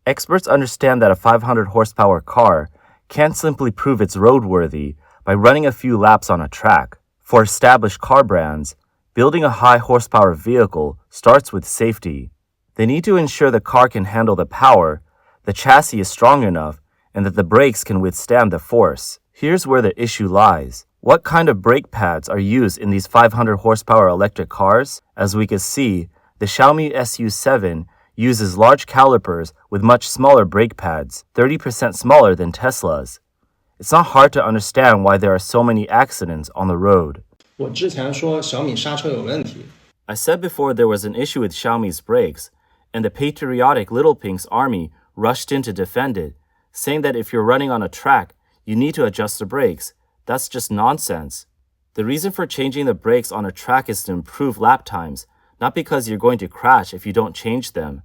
Experts understand that a 500 horsepower car can't simply prove it's roadworthy by running a few laps on a track. For established car brands, building a high horsepower vehicle starts with safety. They need to ensure the car can handle the power, the chassis is strong enough, and that the brakes can withstand the force. Here's where the issue lies. What kind of brake pads are used in these 500 horsepower electric cars? As we can see, the Xiaomi SU7 uses large calipers with much smaller brake pads, 30% smaller than Tesla's. It's not hard to understand why there are so many accidents on the road. 我之前说小米刹车有问题。 I said before there was an issue with Xiaomi's brakes, and the patriotic Little Pink's army rushed in to defend it, saying that if you're running on a track, you need to adjust the brakes. That's just nonsense. The reason for changing the brakes on a track is to improve lap times, not because you're going to crash if you don't change them.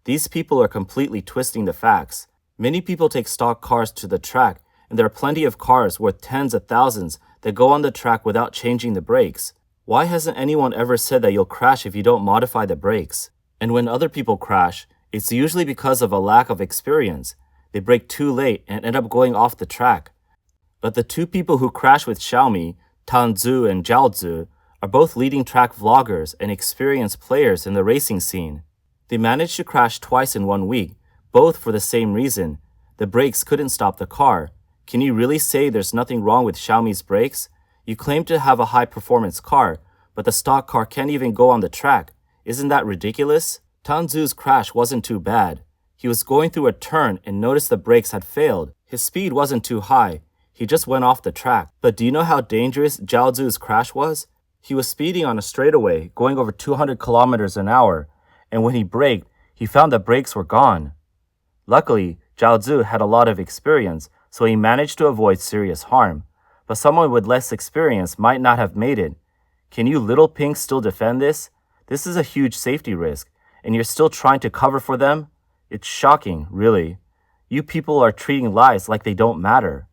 These people are completely twisting the facts. Many people take stock cars to the track, and there are plenty of cars worth tens of thousands that go on the track without changing the brakes. Why hasn't anyone ever said that you'll crash if you don't modify the brakes? And when other people crash, it's usually because of a lack of experience. They brake too late and end up going off the track. But the two people who crashed with Xiaomi, Tan Zhu and Zhao Zhu, are both leading track vloggers and experienced players in the racing scene. They managed to crash twice in 1 week, both for the same reason. The brakes couldn't stop the car. Can you really say there's nothing wrong with Xiaomi's brakes? You claim to have a high-performance car, but the stock car can't even go on the track. Isn't that ridiculous? Tan Zhu's crash wasn't too bad. He was going through a turn and noticed the brakes had failed. His speed wasn't too high. He just went off the track. But do you know how dangerous Zhao Zhu's crash was? He was speeding on a straightaway, going over 200 kilometers an hour, and when he braked, he found the brakes were gone. Luckily, Zhao Zhu had a lot of experience, so he managed to avoid serious harm. But someone with less experience might not have made it. Can you Little Pink still defend this? This is a huge safety risk, and you're still trying to cover for them? It's shocking, really. You people are treating lives like they don't matter.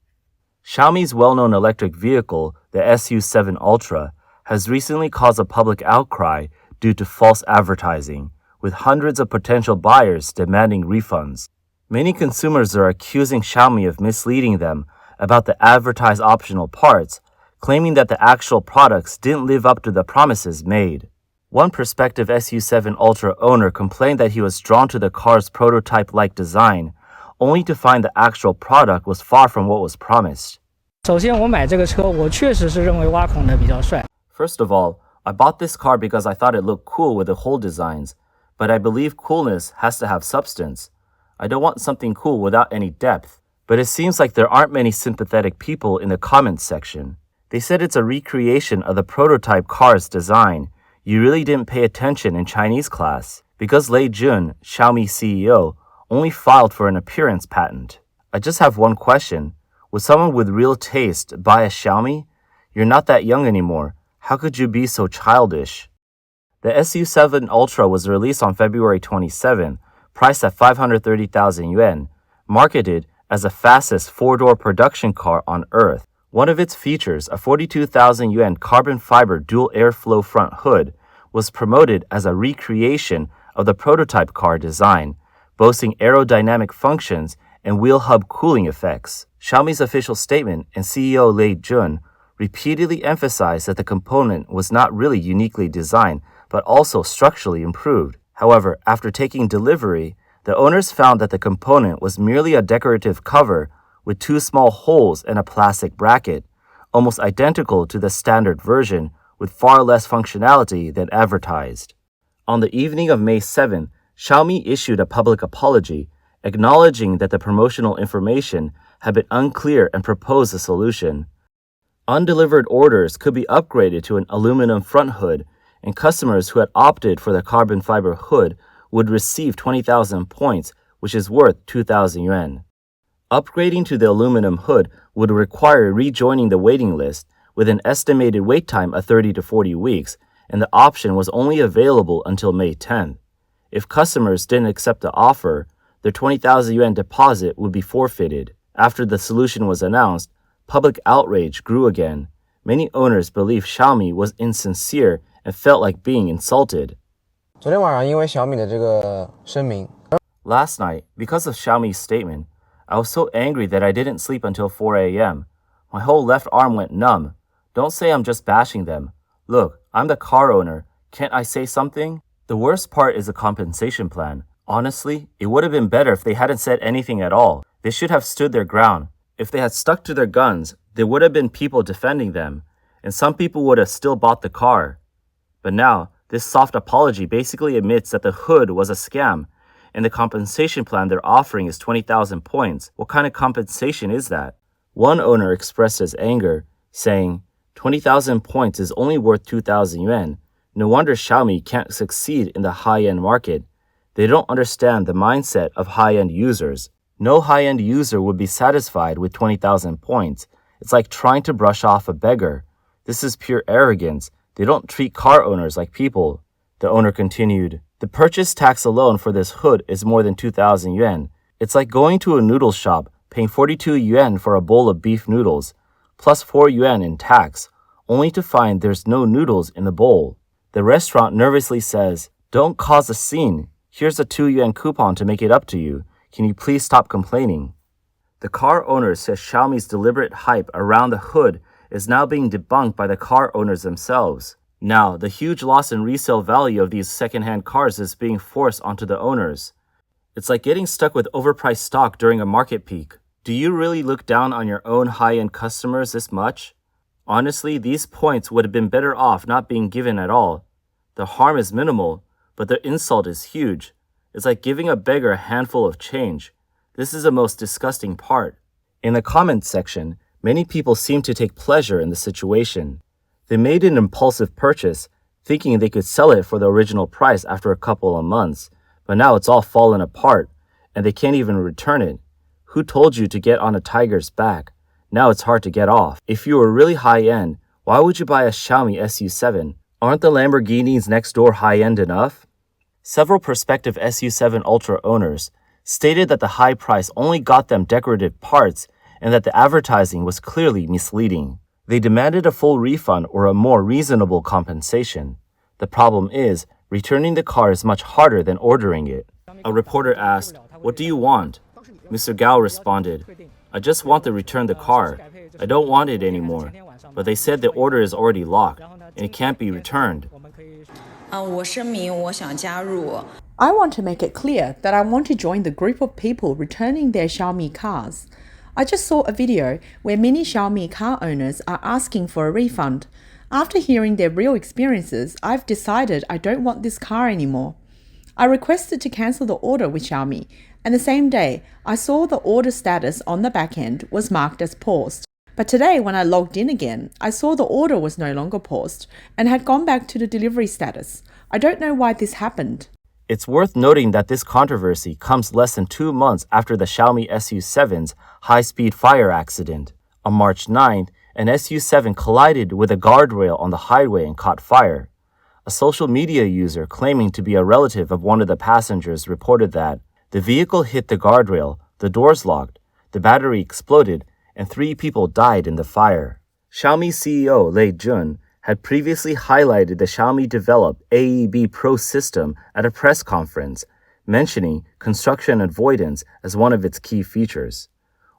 Xiaomi's well-known electric vehicle, the SU7 Ultra, has recently caused a public outcry due to false advertising, with hundreds of potential buyers demanding refunds. Many consumers are accusing Xiaomi of misleading them about the advertised optional parts, claiming that the actual products didn't live up to the promises made. One prospective SU7 Ultra owner complained that he was drawn to the car's prototype-like design, only to find the actual product was far from what was promised. 首先，我买这个车，我确实是认为挖孔的比较帅。 First of all, I bought this car because I thought it looked cool with the hole designs, but I believe coolness has to have substance. I don't want something cool without any depth. But it seems like there aren't many sympathetic people in the comments section. They said it's a recreation of the prototype car's design. You really didn't pay attention in Chinese class, because Lei Jun, Xiaomi CEO, only filed for an appearance patent. I just have one question. Would someone with real taste buy a Xiaomi? You're not that young anymore. How could you be so childish? The SU7 Ultra was released on February 27, priced at 530,000 yuan, marketed as the fastest four-door production car on Earth. One of its features, a 42,000 yuan carbon fiber dual airflow front hood, was promoted as a recreation of the prototype car design, boasting aerodynamic functions and wheel hub cooling effects. Xiaomi's official statement and CEO Lei Jun repeatedly emphasized that the component was not really uniquely designed, but also structurally improved. However, after taking delivery, the owners found that the component was merely a decorative cover with two small holes and a plastic bracket, almost identical to the standard version, with far less functionality than advertised. On the evening of May 7, Xiaomi issued a public apology, acknowledging that the promotional information had been unclear and proposed a solution. Undelivered orders could be upgraded to an aluminum front hood, and customers who had opted for the carbon fiber hood would receive 20,000 points, which is worth 2,000 yuan. Upgrading to the aluminum hood would require rejoining the waiting list, with an estimated wait time of 30 to 40 weeks, and the option was only available until May 10th. If customers didn't accept the offer, their 20,000 yuan deposit would be forfeited. After the solution was announced, public outrage grew again. Many owners believed Xiaomi was insincere and felt like being insulted. 昨天晚上因为小米的这个声明 Last night, because of Xiaomi's statement, I was so angry that I didn't sleep until 4 a.m. My whole left arm went numb. Don't say I'm just bashing them. Look, I'm the car owner. Can't I say something? The worst part is the compensation plan. Honestly, it would have been better if they hadn't said anything at all. They should have stood their ground. If they had stuck to their guns, there would have been people defending them, and some people would have still bought the car. But now, this soft apology basically admits that the hood was a scam, and the compensation plan they're offering is 20,000 points. What kind of compensation is that? One owner expressed his anger, saying, 20,000 points is only worth 2,000 yuan. No wonder Xiaomi can't succeed in the high-end market. They don't understand the mindset of high-end users. No high-end user would be satisfied with 20,000 points. It's like trying to brush off a beggar. This is pure arrogance. They don't treat car owners like people. The owner continued, the purchase tax alone for this hood is more than 2,000 yuan. It's like going to a noodle shop, paying 42 yuan for a bowl of beef noodles, plus 4 yuan in tax, only to find there's no noodles in the bowl. The restaurant nervously says, don't cause a scene. Here's a 2 yuan coupon to make it up to you. Can you please stop complaining? The car owner says Xiaomi's deliberate hype around the hood is now being debunked by the car owners themselves. Now, the huge loss in resale value of these second-hand cars is being forced onto the owners. It's like getting stuck with overpriced stock during a market peak. Do you really look down on your own high-end customers this much? Honestly, these points would have been better off not being given at all. The harm is minimal, but the insult is huge. It's like giving a beggar a handful of change. This is the most disgusting part. In the comments section, many people seem to take pleasure in the situation. They made an impulsive purchase, thinking they could sell it for the original price after a couple of months, but now it's all fallen apart, and they can't even return it. Who told you to get on a tiger's back? Now it's hard to get off. If you were really high-end, why would you buy a Xiaomi SU7? Aren't the Lamborghinis next door high-end enough? Several prospective SU7 Ultra owners stated that the high price only got them decorative parts and that the advertising was clearly misleading. They demanded a full refund or a more reasonable compensation. The problem is, returning the car is much harder than ordering it. A reporter asked, "What do you want?" Mr. Gao responded, "I just want to return the car. I don't want it anymore. But they said the order is already locked, and it can't be returned." I want to make it clear that I want to join the group of people returning their Xiaomi cars. I just saw a video where many Xiaomi car owners are asking for a refund. After hearing their real experiences, I've decided I don't want this car anymore. I requested to cancel the order with Xiaomi, and the same day, I saw the order status on the backend was marked as paused. But today, when I logged in again, I saw the order was no longer paused and had gone back to the delivery status. I don't know why this happened. It's worth noting that this controversy comes less than 2 months after the Xiaomi SU7's high-speed fire accident. On March 9th, an SU7 collided with a guardrail on the highway and caught fire. A social media user claiming to be a relative of one of the passengers reported that the vehicle hit the guardrail, the doors locked, the battery exploded, and 3 people died in the fire. Xiaomi CEO Lei Jun had previously highlighted the Xiaomi-developed AEB Pro system at a press conference, mentioning construction avoidance as one of its key features.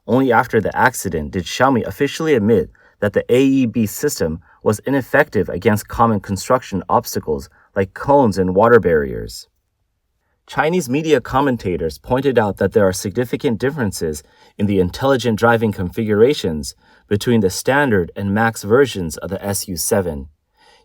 Only after the accident did Xiaomi officially admit that the AEB system was ineffective against common construction obstacles like cones and water barriers. Chinese media commentators pointed out that there are significant differences in the intelligent driving configurations between the standard and max versions of the SU7.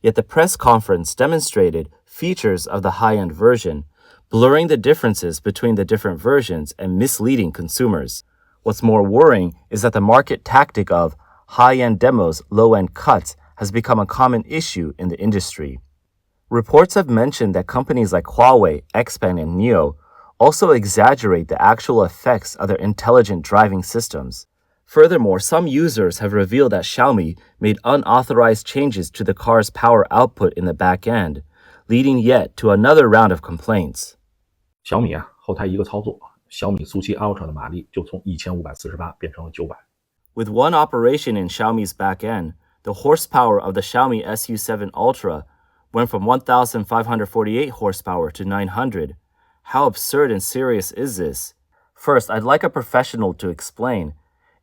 Yet the press conference demonstrated features of the high-end version, blurring the differences between the different versions and misleading consumers. What's more worrying is that the market tactic of high-end demos, low-end cuts has become a common issue in the industry. Reports have mentioned that companies like Huawei, XPeng, and NIO also exaggerate the actual effects of their intelligent driving systems. Furthermore, some users have revealed that Xiaomi made unauthorized changes to the car's power output in the back end, leading yet to another round of complaints. 小米后台一个操作，小米速七 Ultra 的马力就从1548变成了900。 With one operation in Xiaomi's back end, the horsepower of the Xiaomi SU7 Ultra went from 1,548 horsepower to 900. How absurd and serious is this? First, I'd like a professional to explain.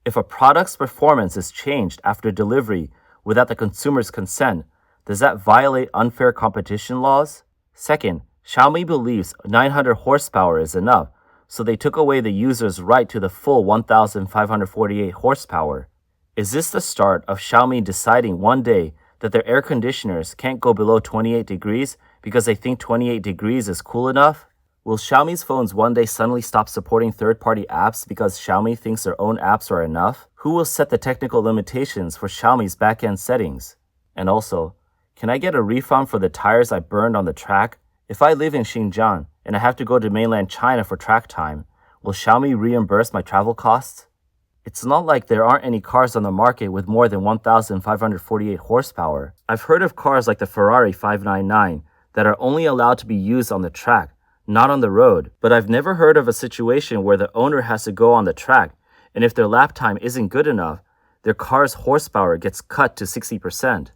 If a product's performance is changed after delivery without the consumer's consent, does that violate unfair competition laws? Second, Xiaomi believes 900 horsepower is enough, so they took away the user's right to the full 1,548 horsepower. Is this the start of Xiaomi deciding one day that their air conditioners can't go below 28 degrees because they think 28 degrees is cool enough? Will Xiaomi's phones one day suddenly stop supporting third-party apps because Xiaomi thinks their own apps are enough? Who will set the technical limitations for Xiaomi's backend settings? And also, can I get a refund for the tires I burned on the track? If I live in Xinjiang and I have to go to mainland China for track time, will Xiaomi reimburse my travel costs? It's not like there aren't any cars on the market with more than 1,548 horsepower. I've heard of cars like the Ferrari 599 that are only allowed to be used on the track, not on the road. But I've never heard of a situation where the owner has to go on the track, and if their lap time isn't good enough, their car's horsepower gets cut to 60%.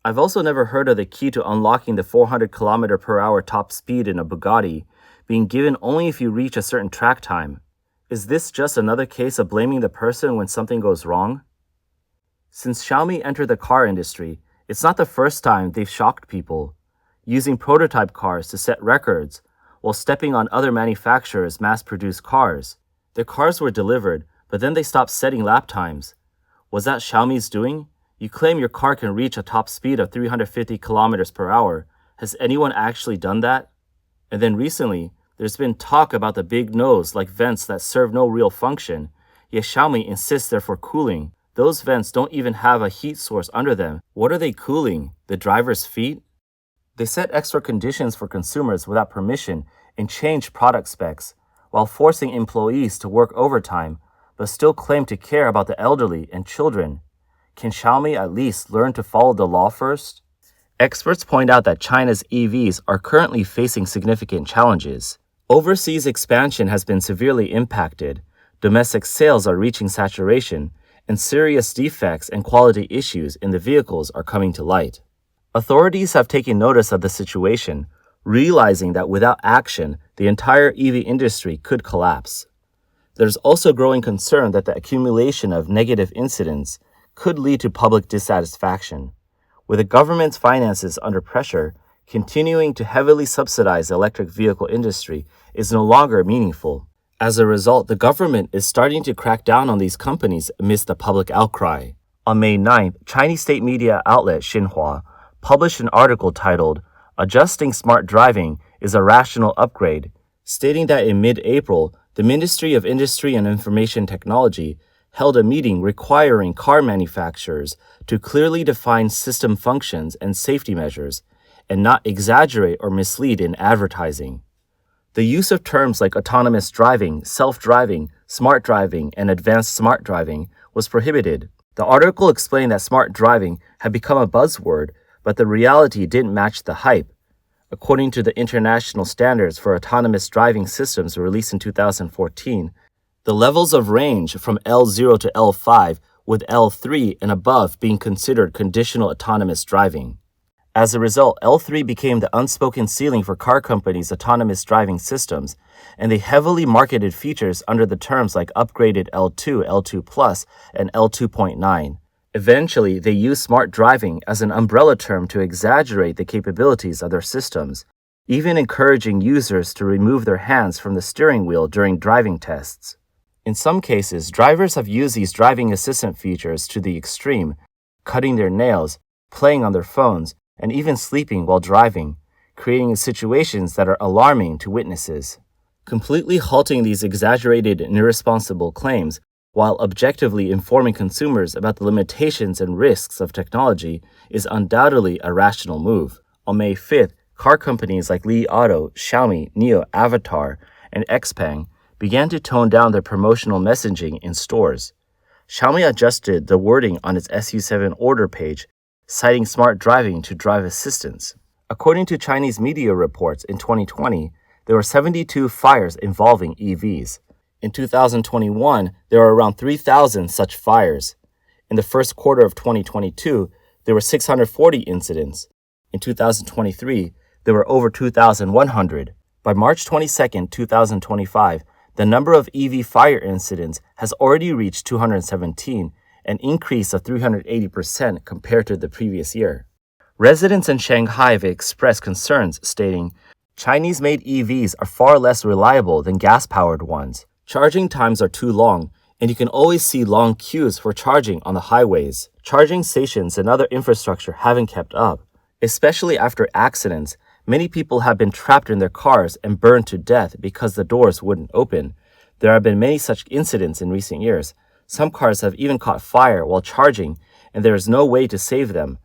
I've also never heard of the key to unlocking the 400 km/h top speed in a Bugatti being given only if you reach a certain track time. Is this just another case of blaming the person when something goes wrong? Since Xiaomi entered the car industry, it's not the first time they've shocked people, using prototype cars to set records while stepping on other manufacturers' mass-produced cars. Their cars were delivered, but then they stopped setting lap times. Was that Xiaomi's doing? You claim your car can reach a top speed of 350 km/h. Has anyone actually done that? And then recently, there's been talk about the big nose like vents that serve no real function, yet Xiaomi insists they're for cooling. Those vents don't even have a heat source under them. What are they cooling? The driver's feet? They set extra conditions for consumers without permission and change product specs, while forcing employees to work overtime, but still claim to care about the elderly and children. Can Xiaomi at least learn to follow the law first? Experts point out that China's EVs are currently facing significant challenges. Overseas expansion has been severely impacted, domestic sales are reaching saturation, and serious defects and quality issues in the vehicles are coming to light. Authorities have taken notice of the situation, realizing that without action, the entire EV industry could collapse. There's also growing concern that the accumulation of negative incidents could lead to public dissatisfaction. With the government's finances under pressure, continuing to heavily subsidize the electric vehicle industry is no longer meaningful. As a result, the government is starting to crack down on these companies amidst the public outcry. On May 9th, Chinese state media outlet Xinhua published an article titled, "Adjusting Smart Driving is a Rational Upgrade," stating that in mid-April, the Ministry of Industry and Information Technology held a meeting requiring car manufacturers to clearly define system functions and safety measures, and not exaggerate or mislead in advertising. The use of terms like autonomous driving, self-driving, smart driving, and advanced smart driving was prohibited. The article explained that smart driving had become a buzzword, but the reality didn't match the hype. According to the International Standards for Autonomous Driving Systems released in 2014, the levels of range from L0 to L5, with L3 and above being considered conditional autonomous driving. As a result, L3 became the unspoken ceiling for car companies' autonomous driving systems, and they heavily marketed features under the terms like upgraded L2, L2+, and L2.9. Eventually, they used smart driving as an umbrella term to exaggerate the capabilities of their systems, even encouraging users to remove their hands from the steering wheel during driving tests. In some cases, drivers have used these driving assistant features to the extreme, cutting their nails, playing on their phones, and even sleeping while driving, creating situations that are alarming to witnesses. Completely halting these exaggerated and irresponsible claims, while objectively informing consumers about the limitations and risks of technology, is undoubtedly a rational move. On May 5th, car companies like Li Auto, Xiaomi, NIO, Avatar, and Xpeng began to tone down their promotional messaging in stores. Xiaomi adjusted the wording on its SU7 order page, citing smart driving to drive assistance. According to Chinese media reports, in 2020, there were 72 fires involving EVs. In 2021, there were around 3,000 such fires. In the first quarter of 2022, there were 640 incidents. In 2023, there were over 2,100. By March 22, 2025, the number of EV fire incidents has already reached 217, an increase of 380% compared to the previous year. Residents in Shanghai have expressed concerns, stating, Chinese-made EVs are far less reliable than gas-powered ones. Charging times are too long, and you can always see long queues for charging on the highways. Charging stations and other infrastructure haven't kept up. Especially after accidents, many people have been trapped in their cars and burned to death because the doors wouldn't open. There have been many such incidents in recent years. Some cars have even caught fire while charging, and there is no way to save them.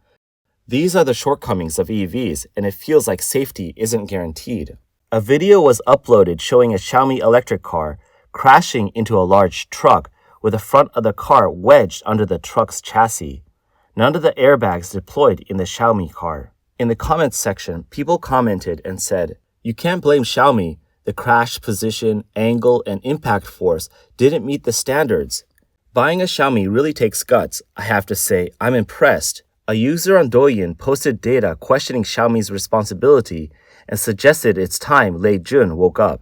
These are the shortcomings of EVs, and it feels like safety isn't guaranteed. A video was uploaded showing a Xiaomi electric car crashing into a large truck with the front of the car wedged under the truck's chassis. None of the airbags deployed in the Xiaomi car. In the comments section, people commented and said, "You can't blame Xiaomi. The crash position, angle, and impact force didn't meet the standards." Buying a Xiaomi really takes guts. I have to say, I'm impressed. A user on Douyin posted data questioning Xiaomi's responsibility and suggested it's time Lei Jun woke up.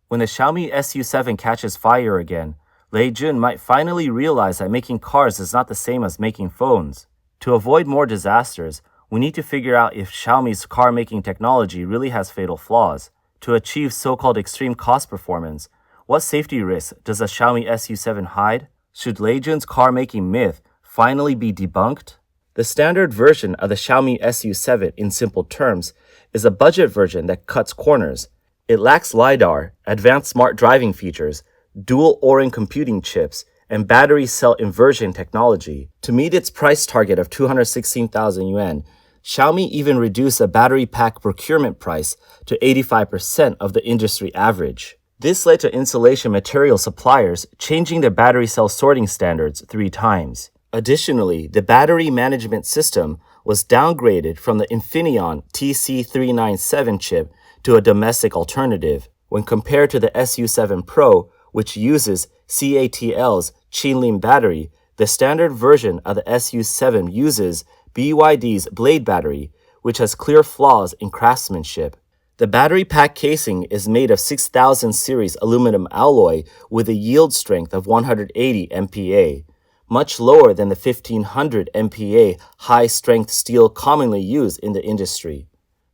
When the Xiaomi SU7 catches fire again, Lei Jun might finally realize that making cars is not the same as making phones. To avoid more disasters, we need to figure out if Xiaomi's car-making technology really has fatal flaws. To achieve so-called extreme cost performance, what safety risks does a Xiaomi SU7 hide? Should Lei Jun's car-making myth finally be debunked? The standard version of the Xiaomi SU7, in simple terms, is a budget version that cuts corners. It lacks LiDAR, advanced smart driving features, dual Orin computing chips, and battery cell inversion technology. To meet its price target of 216,000 yuan, Xiaomi even reduced the battery pack procurement price to 85% of the industry average. This led to insulation material suppliers changing their battery cell sorting standards 3 times. Additionally, the battery management system was downgraded from the Infineon TC397 chip to a domestic alternative. When compared to the SU7 Pro, which uses CATL's Qinlin battery, the standard version of the SU7 uses BYD's Blade battery, which has clear flaws in craftsmanship. The battery pack casing is made of 6000 series aluminum alloy with a yield strength of 180 MPa, much lower than the 1500 MPa high-strength steel commonly used in the industry.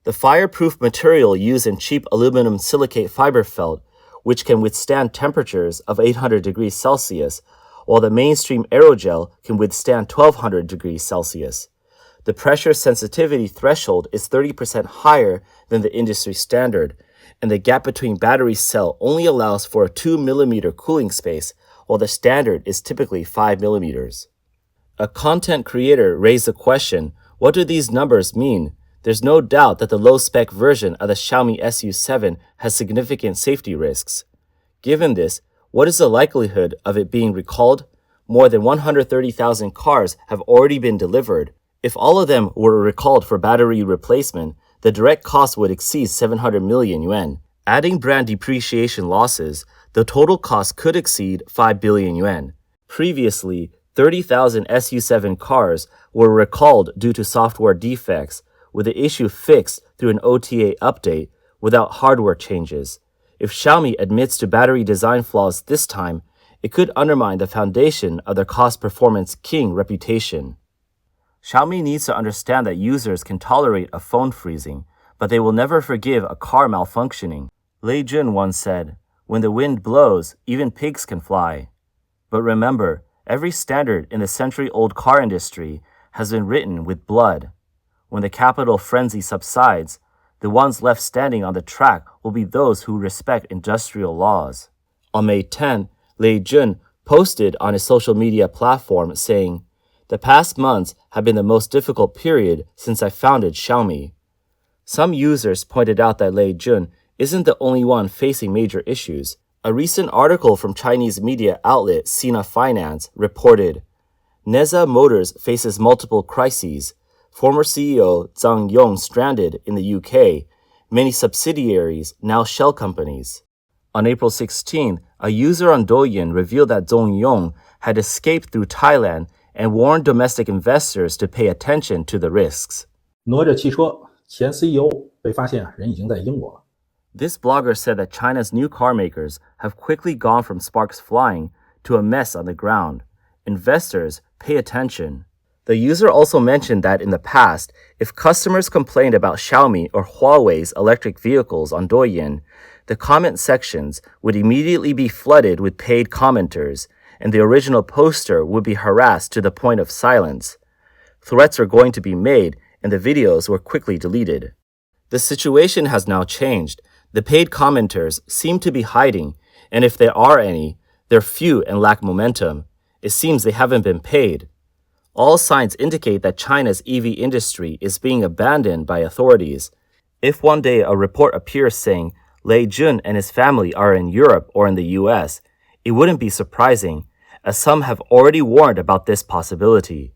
The fireproof material used in cheap aluminum silicate fiber felt, which can withstand temperatures of 800 degrees Celsius, while the mainstream aerogel can withstand 1200 degrees Celsius. The pressure sensitivity threshold is 30% higher than the industry standard, and the gap between battery cell only allows for a 2 mm cooling space, while the standard is typically 5 mm. A content creator raised the question, what do these numbers mean? There's no doubt that the low-spec version of the Xiaomi SU7 has significant safety risks. Given this, what is the likelihood of it being recalled? More than 130,000 cars have already been delivered. If all of them were recalled for battery replacement, the direct cost would exceed 700 million yuan. Adding brand depreciation losses, the total cost could exceed 5 billion yuan. Previously, 30,000 SU7 cars were recalled due to software defects, with the issue fixed through an OTA update without hardware changes. If Xiaomi admits to battery design flaws this time, it could undermine the foundation of their cost-performance king reputation. Xiaomi needs to understand that users can tolerate a phone freezing, but they will never forgive a car malfunctioning. Lei Jun once said, "When the wind blows, even pigs can fly." But remember, every standard in the century-old car industry has been written with blood. When the capital frenzy subsides, the ones left standing on the track will be those who respect industrial laws. On May 10, Lei Jun posted on his social media platform saying, "The past months have been the most difficult period since I founded Xiaomi." Some users pointed out that Lei Jun isn't the only one facing major issues. A recent article from Chinese media outlet Sina Finance reported, Neza Motors faces multiple crises. Former CEO Zhang Yong stranded in the UK, many subsidiaries now shell companies. On April 16, a user on Douyin revealed that Zhang Yong had escaped through Thailand and warned domestic investors to pay attention to the risks. 哪吒汽车前 CEO 被发现人已经在英国了。This blogger said that China's new car makers have quickly gone from sparks flying to a mess on the ground. Investors, pay attention. The user also mentioned that in the past, if customers complained about Xiaomi or Huawei's electric vehicles on Douyin, the comment sections would immediately be flooded with paid commenters, and the original poster would be harassed to the point of silence. Threats are going to be made, and the videos were quickly deleted. The situation has now changed. The paid commenters seem to be hiding, and if there are any, they're few and lack momentum. It seems they haven't been paid. All signs indicate that China's EV industry is being abandoned by authorities. If one day a report appears saying Lei Jun and his family are in Europe or in the US, it wouldn't be surprising, as some have already warned about this possibility.